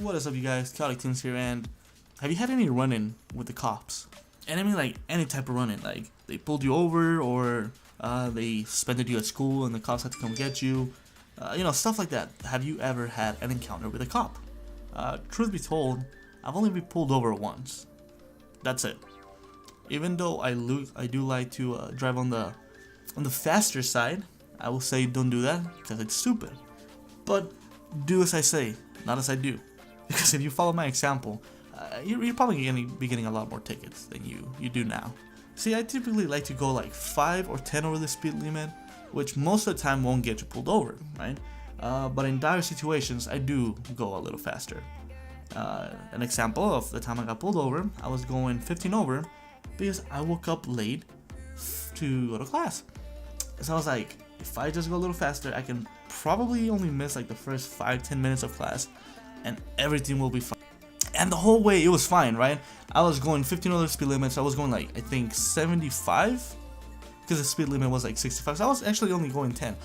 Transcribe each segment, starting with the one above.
What is up, you guys? Chaotic Tunes here, and have you had any run-in with the cops? And I mean, like, any type of run-in, like, they pulled you over, or they suspended you at school and the cops had to come get you, you know, stuff like that. Have you ever had an encounter with a cop? Truth be told, I've only been pulled over once. That's it. Even though I do like to drive on the faster side, I will say don't do that because it's stupid. But do as I say, not as I do. Because if you follow my example, you're probably going to be getting a lot more tickets than you do now. See, I typically like to go like 5 or 10 over the speed limit, which most of the time won't get you pulled over, right? But in dire situations, I do go a little faster. An example of the time I got pulled over, I was going 15 over because I woke up late to go to class. So I was like, if I just go a little faster, I can probably only miss like the first 5-10 minutes of class and everything will be fine. And the whole way it was fine, right? I was going 15 over the speed limit, so I was going like, I think 75, because the speed limit was like 65, so I was actually only going 10.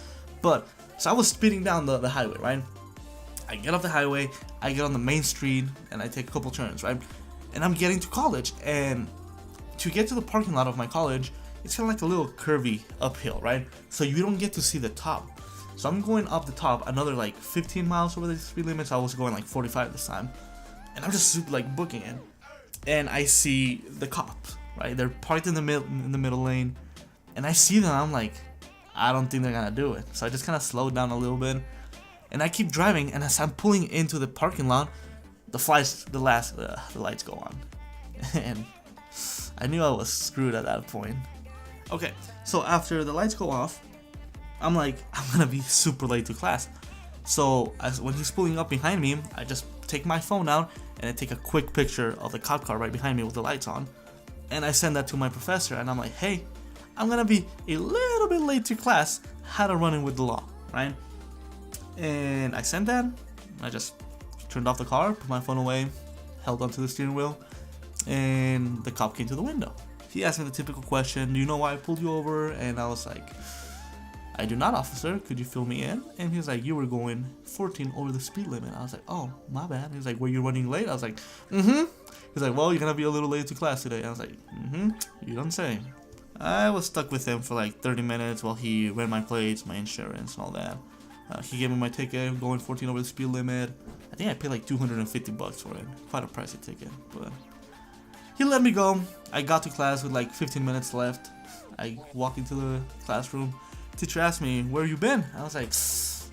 But, so I was speeding down the highway, right? I get off the highway, I get on the main street, and I take a couple turns, right? And I'm getting to college, and to get to the parking lot of my college, it's kind of like a little curvy uphill, right? So you don't get to see the top. So I'm going up the top another like 15 miles over the speed limit, so I was going like 45 this time. And I'm just like booking it. And I see the cops, right? They're parked in the middle lane. And I see them, I'm like, I don't think they're gonna do it. So I just kind of slowed down a little bit. And I keep driving, and as I'm pulling into the parking lot, the lights go on. And I knew I was screwed at that point. Okay, so after the lights go off, I'm like, I'm gonna be super late to class. So when he's pulling up behind me, I just take my phone out and I take a quick picture of the cop car right behind me with the lights on. And I send that to my professor, and I'm like, hey, I'm gonna be a little bit late to class. How to run in with the law, right? And I sent that. I just turned off the car, put my phone away, held onto the steering wheel, and the cop came to the window. He asked me the typical question, do you know why I pulled you over? And I was like, I do not, officer. Could you fill me in? And he was like, you were going 14 over the speed limit. I was like, oh, my bad. He was like, were you running late? I was like, mm-hmm. He's like, well, you're gonna be a little late to class today. I was like, mm-hmm, you don't say. I was stuck with him for like 30 minutes while he ran my plates, my insurance, and all that. He gave me my ticket, going 14 over the speed limit. I think I paid like $250 for it. Quite a pricey ticket, but he let me go. I got to class with like 15 minutes left. I walked into the classroom. Teacher asked me, where you been? I was like,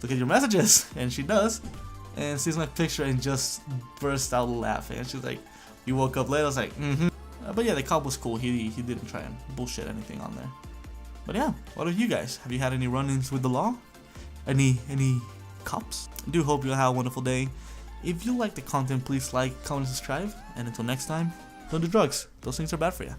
look at your messages. And she does, and sees my picture and just burst out laughing. And she's like, you woke up late? I was like, mm-hmm. But yeah, the cop was cool. He didn't try and bullshit anything on there. But yeah, what about you guys? Have you had any run-ins with the law? Any cops? I do hope you have a wonderful day. If you like the content, please like, comment, and subscribe. And until next time, don't do drugs. Those things are bad for you.